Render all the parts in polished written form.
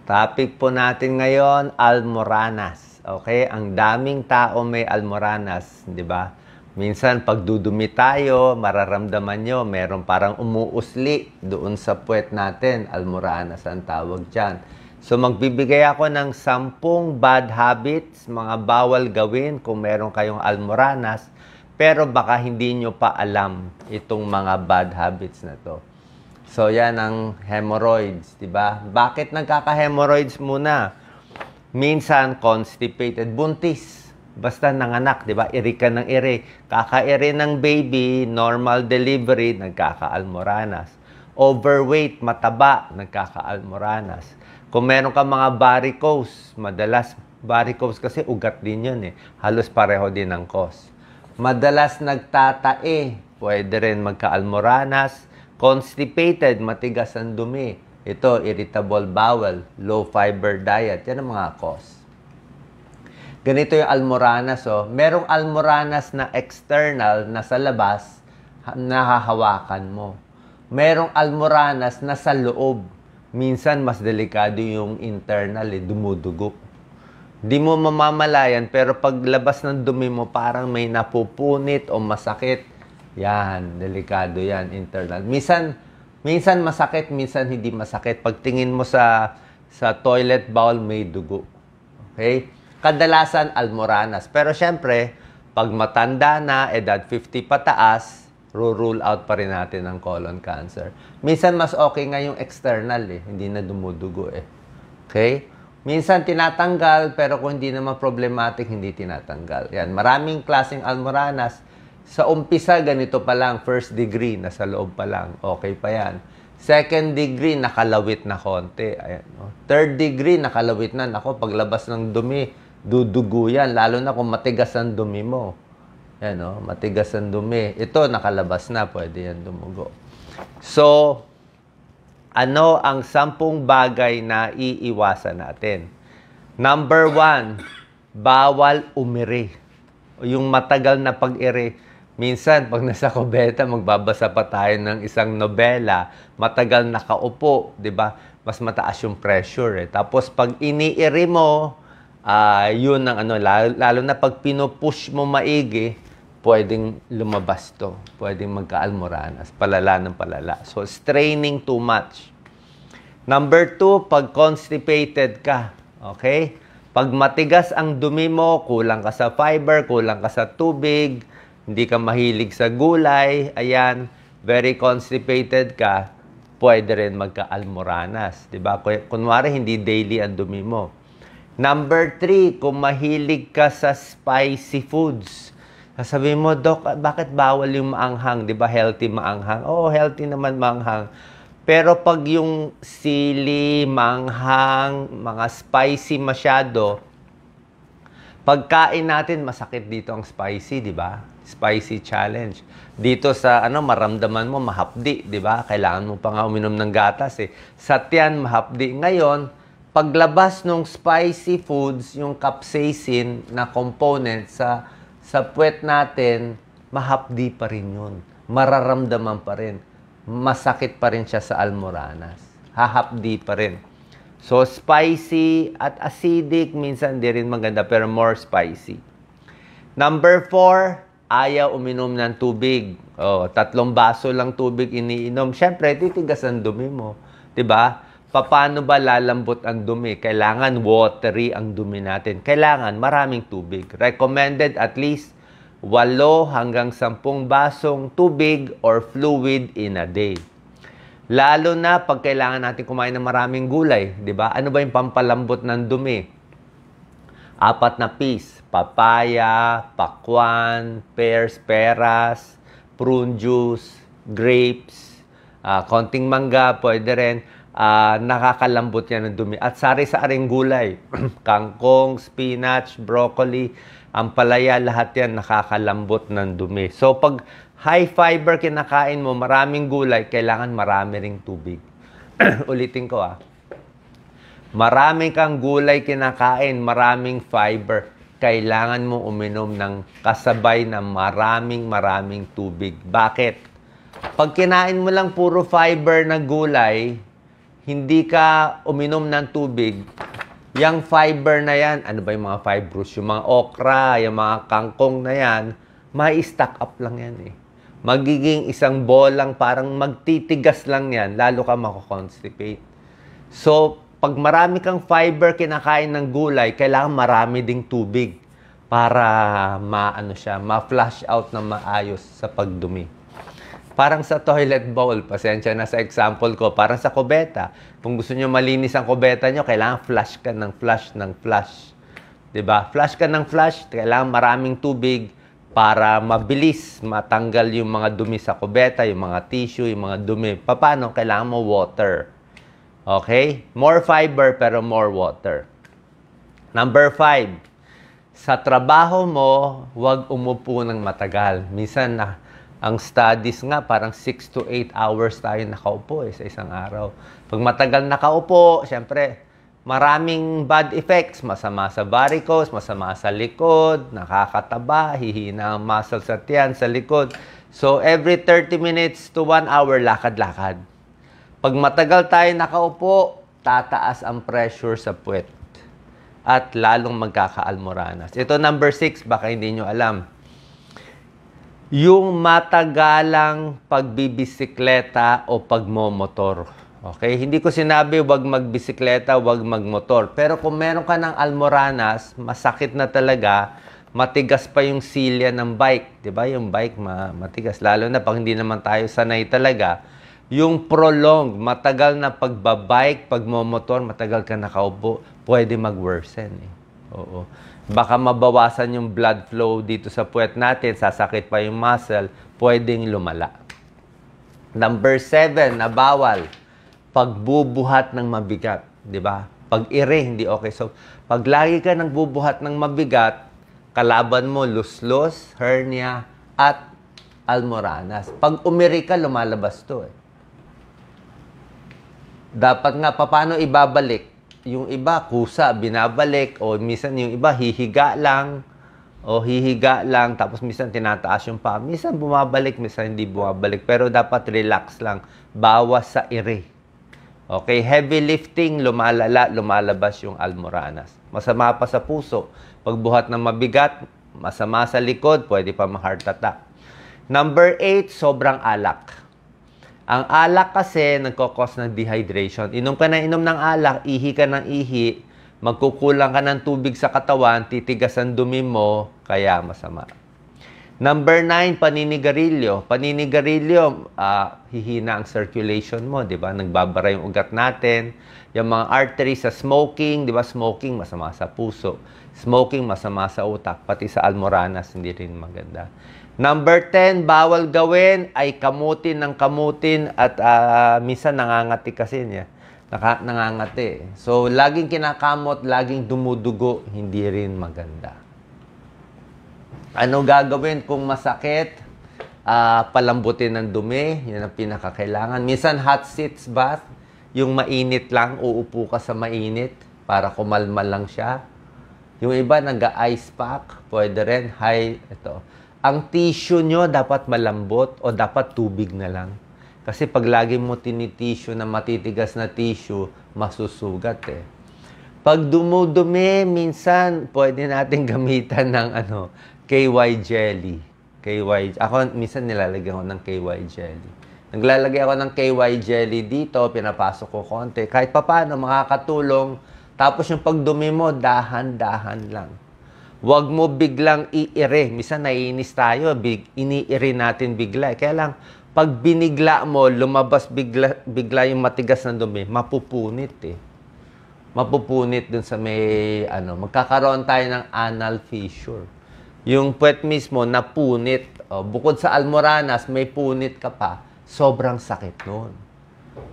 Topic po natin ngayon, almoranas. Okay? Ang daming tao may almoranas, di ba? Minsan, pag dudumi tayo, mararamdaman nyo, meron parang umuusli doon sa puwet natin. Almoranas ang tawag dyan. So, magbibigay ako ng 10 bad habits, mga bawal gawin kung meron kayong almoranas, pero baka hindi nyo pa alam itong mga bad habits na to. So, yan ang hemorrhoids, di ba? Bakit nagkaka-hemorrhoids muna? Minsan, constipated, buntis. Basta nanganak, di ba? Iri ka ng iri. Kaka-iri ng baby, normal delivery, nagkaka-almoranas. Overweight, mataba, nagkaka-almoranas. Kung meron ka mga varicose, madalas, varicose kasi ugat din yun eh. Halos pareho din ang cause. Madalas nagtatae, pwede rin magka-almoranas. Constipated, matigas ang dumi. Ito, irritable bowel, low fiber diet. Yan ang mga cause. Ganito yung almoranas. Oh. Merong almoranas na external, na sa labas, nahahawakan mo. Merong almoranas na sa loob. Minsan, mas delikado yung internal, dumudugo. Di mo mamamalayan, pero paglabas ng dumi mo, parang may napupunit o masakit. Yan, delikado yan, internal. Minsan masakit, minsan hindi masakit. Pagtingin mo sa toilet bowl, may dugo. Okay? Kadalasan, almoranas. Pero syempre, pag matanda na, edad 50 pataas, rule out pa rin natin ang colon cancer. Minsan, mas okay nga yung external hindi na dumudugo Okay? Minsan, tinatanggal, pero kung hindi naman problematic, hindi tinatanggal. Yan, maraming klaseng almoranas. Sa umpisa, ganito pa lang, first degree, nasa loob pa lang, okay pa yan. Second degree, nakalawit na konti. Ayan, no? Third degree, nakalawit na. Nako, paglabas ng dumi, dudugo yan, lalo na kung matigas ang dumi mo. Ayan, no? Matigas ang dumi. Ito, nakalabas na, pwede yan dumugo. So, ano ang 10 bagay na iiwasan natin? Number 1, bawal umiri. Yung matagal na pag-iri. Minsan, pag nasa kubeta, magbabasa pa tayo ng isang nobela, matagal nakaupo, di ba? Mas mataas yung pressure Tapos, pag iniiri mo, yun ang lalo na pag pinupush mo maigi, pwedeng lumabas to. Pwedeng magka-almoranas, palala ng palala. So, straining too much. Number 2, pag constipated ka, okay? Pag matigas ang dumi mo, kulang ka sa fiber, kulang ka sa tubig, hindi ka mahilig sa gulay, ayan, very constipated ka, pwede rin magka-almoranas. Diba? Kunwari, hindi daily ang dumi mo. Number 3, kung mahilig ka sa spicy foods. Sasabihin mo, Doc, bakit bawal yung maanghang? Diba healthy maanghang? Oo, healthy naman maanghang. Pero pag yung sili, manghang, mga spicy masyado, pagkain natin, masakit dito ang spicy, di ba? Spicy challenge. Dito sa, maramdaman mo, mahapdi, di ba? Kailangan mo pa nga uminom ng gatas, Sa tiyan, mahapdi. Ngayon, paglabas ng spicy foods, yung capsaicin na component sa puwet natin, mahapdi pa rin yun. Mararamdaman pa rin. Masakit pa rin siya sa almoranas. Hahapdi pa rin. So, spicy at acidic, minsan di rin maganda, pero more spicy. Number 4, ayaw uminom ng tubig. 3 baso lang tubig iniinom. Siyempre, titigas ang dumi mo. Diba? Paano ba lalambot ang dumi? Kailangan watery ang dumi natin. Kailangan maraming tubig. Recommended at least 8 hanggang 10 basong tubig or fluid in a day. Lalo na pag kailangan natin kumain ng maraming gulay, di ba? Ano ba yung pampalambot ng dumi? 4 na piece. Papaya, pakwan, pears, peras, prune juice, grapes, konting mangga, pwede rin. Nakakalambot yan ng dumi. At sari-saring gulay. Kangkong, spinach, broccoli, ampalaya, lahat yan nakakalambot ng dumi. So, pag high fiber kinakain mo, maraming gulay, kailangan marami ring tubig. Ulitin ko Marami kang gulay kinakain, maraming fiber. Kailangan mo uminom ng kasabay na maraming tubig. Bakit? Pag kinain mo lang puro fiber na gulay, hindi ka uminom ng tubig, yung fiber na yan, ano ba yung mga fibrous? Yung mga okra, yung mga kangkong na yan, may stack up lang yan eh. Magiging isang bolang parang magtitigas lang yan, lalo ka mako-constipate. So, pag marami kang fiber kinakain ng gulay, kailangan marami ding tubig para ma-flush out na maayos sa pagdumi. Parang sa toilet bowl, pasensya na sa example ko, parang sa kubeta. Kung gusto nyo malinis ang kubeta nyo, kailangan flush ka ng flush ng flush. 'Di ba? Flush ka ng flush, kailangan maraming tubig para mabilis matanggal yung mga dumi sa kubeta, yung mga tissue, yung mga dumi. Paano? Kailangan mo water. Okay? More fiber pero more water. Number 5, sa trabaho mo, huwag umupo ng matagal. Minsan ang studies nga, parang 6 to 8 hours tayo nakaupo sa isang araw. Pag matagal nakaupo, syempre, maraming bad effects. Masama sa varicose, masama sa likod, nakakataba, hihina ang muscle sa tiyan, sa likod. So, every 30 minutes to 1 hour, lakad-lakad. Pag matagal tayo nakaupo, tataas ang pressure sa puwet. At lalong magkakaalmoranas. Ito number 6, baka hindi nyo alam. Yung matagalang pagbibisikleta o pagmomotor. Okay? Hindi ko sinabi wag magbisikleta, wag magmotor. Pero kung meron ka ng almoranas, masakit na talaga, matigas pa yung silya ng bike. 'Di ba? Yung bike matigas. Lalo na pag hindi naman tayo sanay talaga. Yung prolonged, matagal na pagbabike, pagmomotor, matagal ka nakaupo, pwede mag-worsen. Oo. Baka mabawasan yung blood flow dito sa puwet natin, sasakit pa yung muscle, pwedeng lumala. Number 7 na bawal, pagbubuhat ng mabigat, 'di ba? Pag-ire, hindi okay. So, pag lagi ka nagbubuhat ng mabigat, kalaban mo luslos, hernia, at almoranas. Pag umiri ka, lumalabas 'to eh. Dapat nga, paano ibabalik? Yung iba, kusa, binabalik, o minsan yung iba, hihiga lang, tapos minsan tinataas yung paa. Minsan bumabalik, minsan hindi bumabalik. Pero dapat relax lang, bawas sa ire. Okay, heavy lifting, lumalabas yung almoranas. Masama pa sa puso. Pagbuhat ng mabigat, masama sa likod, pwede pa ma-heart attack. Number 8, sobrang alak. Ang alak kasi nagkakos ng dehydration. Inom ka ng alak, ihi ka ng ihi, magkukulang ka ng tubig sa katawan, titigas ang dumi mo, kaya masama. Number 9, paninigarilyo. Paninigarilyo, hihina ang circulation mo, di ba? Nagbabara yung ugat natin. Yung mga arteries sa smoking, di ba? Smoking, masama sa puso. Smoking, masama sa utak. Pati sa almoranas, hindi rin maganda. Number 10, bawal gawin ay kamutin ng kamutin at minsan nangangati kasi niya. Nangangati. So, laging kinakamot, laging dumudugo, hindi rin maganda. Ano gagawin kung masakit? Palambutin ng dumi, yun ang pinakakailangan. Minsan hot seats bath, yung mainit lang, uupo ka sa mainit para kumalma lang siya. Yung iba nag-ice pack, pwede rin. Ang tissue nyo dapat malambot o dapat tubig na lang. Kasi pag lagi mo tinitissue na matitigas na tissue, masusugat eh. Pag dumudumi, minsan pwede natin gamitan ng KY jelly. Ako minsan nilalagyan ko ng KY jelly. Naglalagay ako ng KY jelly dito, pinapasok ko konti. Kahit papaano makakatulong. Tapos yung pagdumi mo, dahan-dahan lang. Huwag mo biglang iire. Minsan naiinis tayo, iniire natin bigla. Kaya lang, pag binigla mo, lumabas bigla yung matigas na dumi, mapupunit eh. Mapupunit dun sa may, magkakaroon tayo ng anal fissure. Yung puwet mismo, napunit. Bukod sa almoranas, may punit ka pa. Sobrang sakit nun.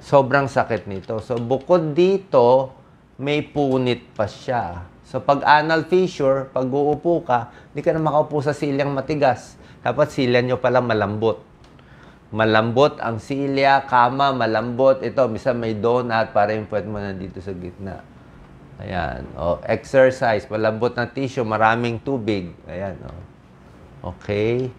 Sobrang sakit nito. So, bukod dito, may punit pa siya. So, pag anal fissure, pag uupo ka, hindi ka na makaupo sa silyang matigas. Dapat silya nyo pala malambot. Malambot ang silya, kama, malambot. Ito, misa may donut para yung puwet mo nandito sa gitna. Ayan. Exercise, malambot na tissue, maraming tubig. Ayan. Okay.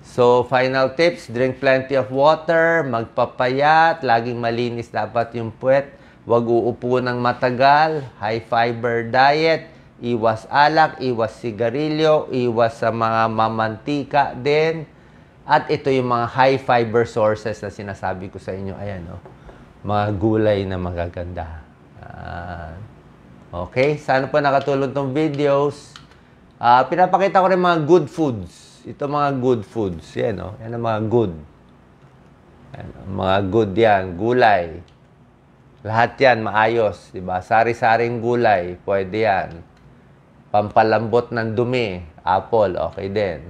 So, final tips, drink plenty of water, magpapayat, laging malinis dapat yung puwet, huwag uupo ng matagal, high fiber diet, iwas alak, iwas sigarilyo, iwas sa mga mamantika din. At ito yung mga high fiber sources na sinasabi ko sa inyo. Ayan, oh, mga gulay na magaganda. Okay, sana po nakatulong tong videos. Pinapakita ko rin mga good foods. Ito mga good foods. Yan, oh. Yan ang mga good. Yan, mga good yan. Gulay. Lahat yan, maayos. Diba? Sari-saring gulay. Pwede yan. Pampalambot ng dumi. Apple, okay din.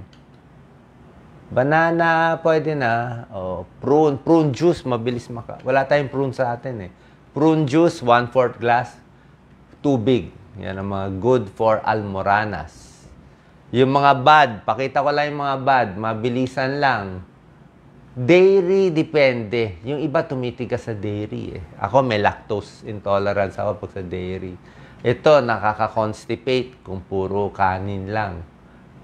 Banana, pwede na. Oh, prune. Prune juice, mabilis wala tayong prune sa atin eh. Prune juice, 1/4 glass. Tubig. Yan ang mga good for almoranas. Yung mga bad, pakita ko lang yung mga bad, mabilisan lang. Dairy, depende. Yung iba tumitigas sa dairy eh. Ako may lactose intolerance ako pag sa dairy. Ito, nakaka-constipate kung puro kanin lang.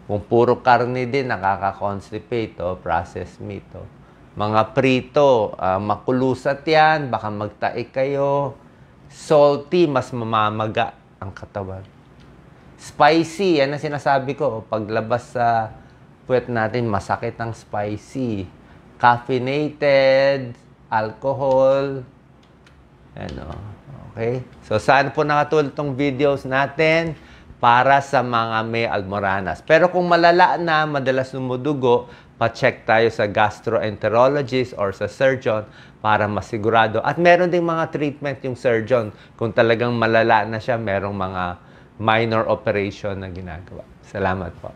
Kung puro karne din, nakaka-constipate, oh, processed meat. Oh. Mga prito, makulusat yan, baka magtaik kayo. Salty, mas mamamaga ang katawan. Spicy, yan ang sinasabi ko. Paglabas sa puwet natin, masakit ang spicy. Caffeinated, alcohol. Ano, okay? So, saan po nakatulong itong videos natin para sa mga may almoranas. Pero kung malala na, madalas lumudugo, pa-check tayo sa gastroenterologist or sa surgeon para masigurado. At meron ding mga treatment yung surgeon. Kung talagang malala na siya, merong mga minor operation na ginagawa. Salamat po.